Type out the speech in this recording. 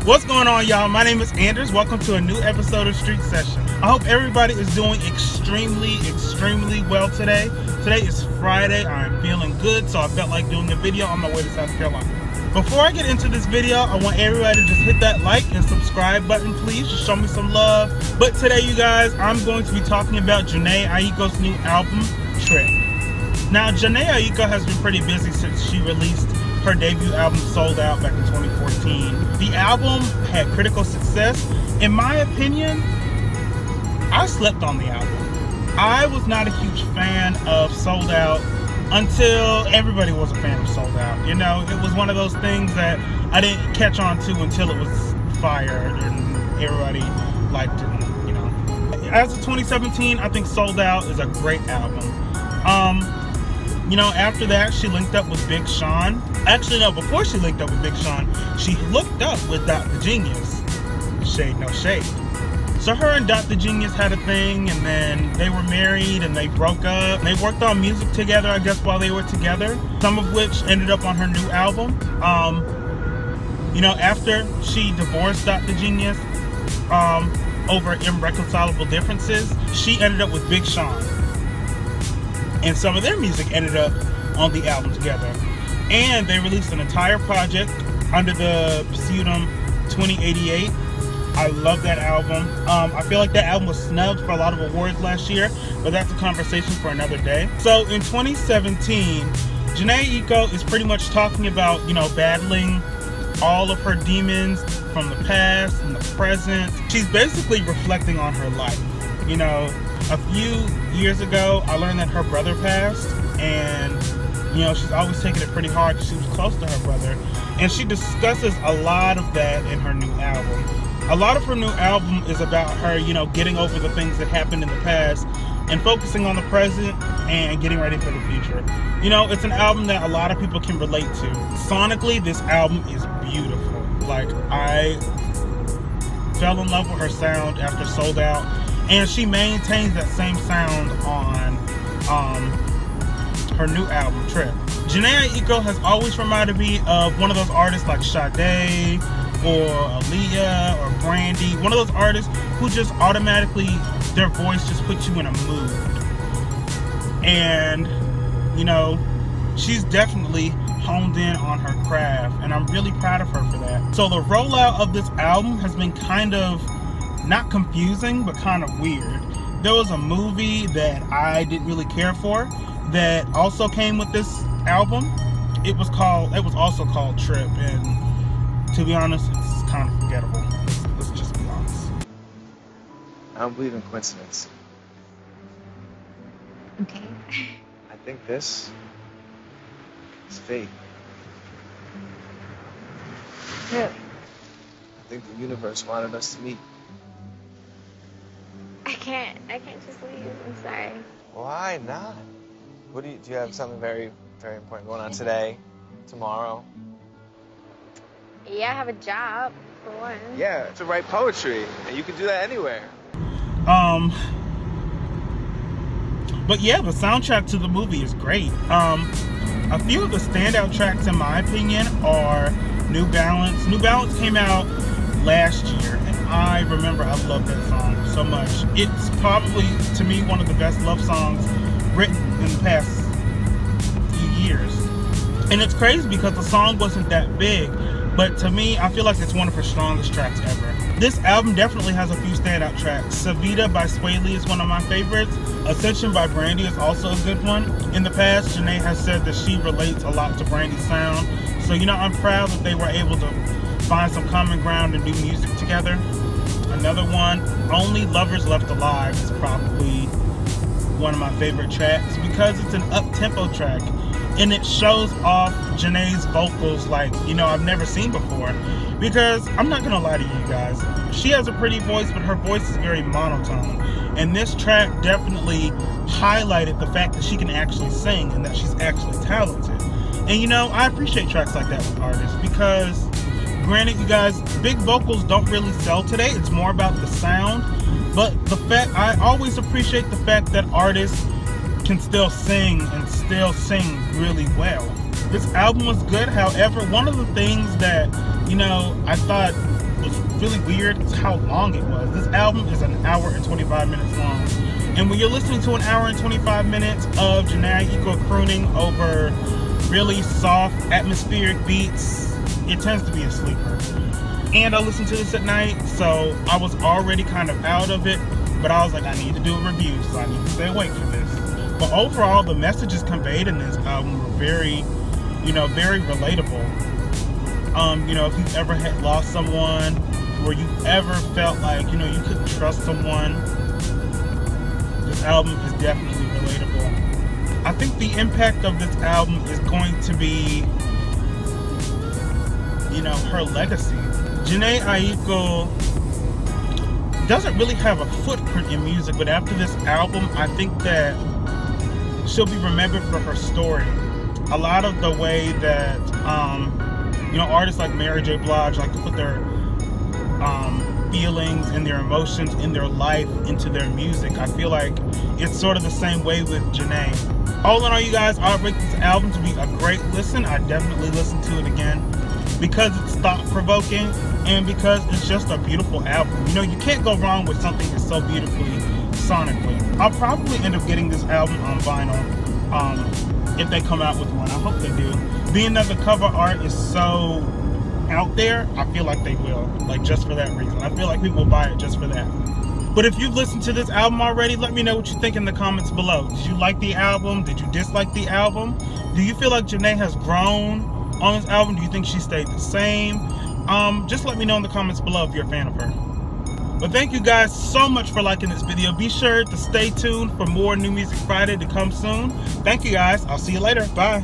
What's going on, y'all? My name is Anders. Welcome to a new episode of Street Session. I hope everybody is doing extremely well today. Today is Friday. I'm feeling good, so I felt like doing a video on my way to South Carolina. Before I get into this video, I want everybody to just hit that like and subscribe button, please. Just show me some love. But today, you guys, I'm going to be talking about Jhene Aiko's new album, Trip. Now, Jhene Aiko has been pretty busy since she released her debut album, Sold Out, back in 2014. The album had critical success. In my opinion, I slept on the album. I was not a huge fan of Sold Out until everybody was a fan of Sold Out. You know, it was one of those things that I didn't catch on to until it was fired and everybody liked it, you know. As of 2017, I think Sold Out is a great album. You know, after that, she linked up with Big Sean. Actually, no, before she linked up with Big Sean, she hooked up with Dr. Genius. Shade, no shade. So her and Dr. Genius had a thing, and then they were married, and they broke up. They worked on music together, I guess, while they were together, some of which ended up on her new album. You know, after she divorced Dr. Genius over irreconcilable differences, she ended up with Big Sean. And some of their music ended up on the album together. And they released an entire project under the pseudonym 2088. I love that album. I feel like that album was snubbed for a lot of awards last year, but that's a conversation for another day. So in 2017, Jhene Aiko is pretty much talking about, you know, battling all of her demons from the past and the present. She's basically reflecting on her life. You know, a few years ago, I learned that her brother passed, and you know, she's always taken it pretty hard because she was close to her brother, and she discusses a lot of that in her new album. A lot of her new album is about her, you know, getting over the things that happened in the past and focusing on the present and getting ready for the future. You know, it's an album that a lot of people can relate to. Sonically, this album is beautiful. Like, I fell in love with her sound after Sold Out. And she maintains that same sound on her new album, Trip. Jhene Aiko has always reminded me of one of those artists like Sade or Aaliyah or Brandy. One of those artists who just automatically, their voice just puts you in a mood. And, you know, she's definitely honed in on her craft. And I'm really proud of her for that. So the rollout of this album has been kind of not confusing, but kind of weird. There was a movie that I didn't really care for that also came with this album. It was also called Trip, and to be honest, it's kind of forgettable. Let's just be honest. I don't believe in coincidence. Okay. I think this is fate. Really? I think the universe wanted us to meet. I can't just leave. I'm sorry. Why not? Do you have something very, very important going on today, tomorrow? Yeah, I have a job, for one. Yeah, to write poetry, and you can do that anywhere. But yeah, the soundtrack to the movie is great. A few of the standout tracks, in my opinion, are New Balance. New Balance came out last year, and I remember I loved that song so much. It's probably, to me, one of the best love songs written in the past few years. And it's crazy because the song wasn't that big, but to me, I feel like it's one of her strongest tracks ever. This album definitely has a few standout tracks. Savita by Sway Lee is one of my favorites. Ascension by Brandy is also a good one. In the past, Jhene has said that she relates a lot to Brandy's sound. So, you know, I'm proud that they were able to find some common ground and do music together. Another one, Only Lovers Left Alive, is probably one of my favorite tracks because it's an up-tempo track and it shows off Jhene's vocals like, you know, I've never seen before. Because I'm not gonna lie to you guys, she has a pretty voice, but her voice is very monotone. And this track definitely highlighted the fact that she can actually sing and that she's actually talented. And you know, I appreciate tracks like that with artists because, granted, you guys, big vocals don't really sell today. It's more about the sound. But I always appreciate the fact that artists can still sing and still sing really well. This album was good. However, one of the things that, you know, I thought really weird is how long it was. This album is 1 hour and 25 minutes long. And when you're listening to 1 hour and 25 minutes of Jhene Aiko crooning over really soft, atmospheric beats, it tends to be a sleeper. And I listened to this at night, so I was already kind of out of it, but I was like, I need to do a review, so I need to stay awake for this. But overall, the messages conveyed in this album were very, very relatable. If you've ever had lost someone, or you've ever felt like, you couldn't trust someone, this album is definitely relatable. I think the impact of this album is going to be, her legacy. Jhene Aiko doesn't really have a footprint in music, but after this album, I think that she'll be remembered for her story. A lot of the way that, artists like Mary J. Blige like to put their feelings and their emotions in their life into their music. I feel like it's sort of the same way with Jhene. All in all, you guys, I rate this album to be a great listen. I definitely listen to it again because it's thought-provoking and because it's just a beautiful album. You can't go wrong with something that's so beautifully sonically. I'll probably end up getting this album on vinyl if they come out with one. I hope they do. Being that the cover art is so out there, I feel like they will, just for that reason. I feel like people will buy it just for that. But if you've listened to this album already, let me know what you think in the comments below. Did you like the album? Did you dislike the album? Do you feel like Jhene has grown on this album? Do you think she stayed the same? Just let me know in the comments below if you're a fan of her. But thank you guys so much for liking this video. Be sure to stay tuned for more New Music Friday to come soon. Thank you guys. I'll see you later. Bye.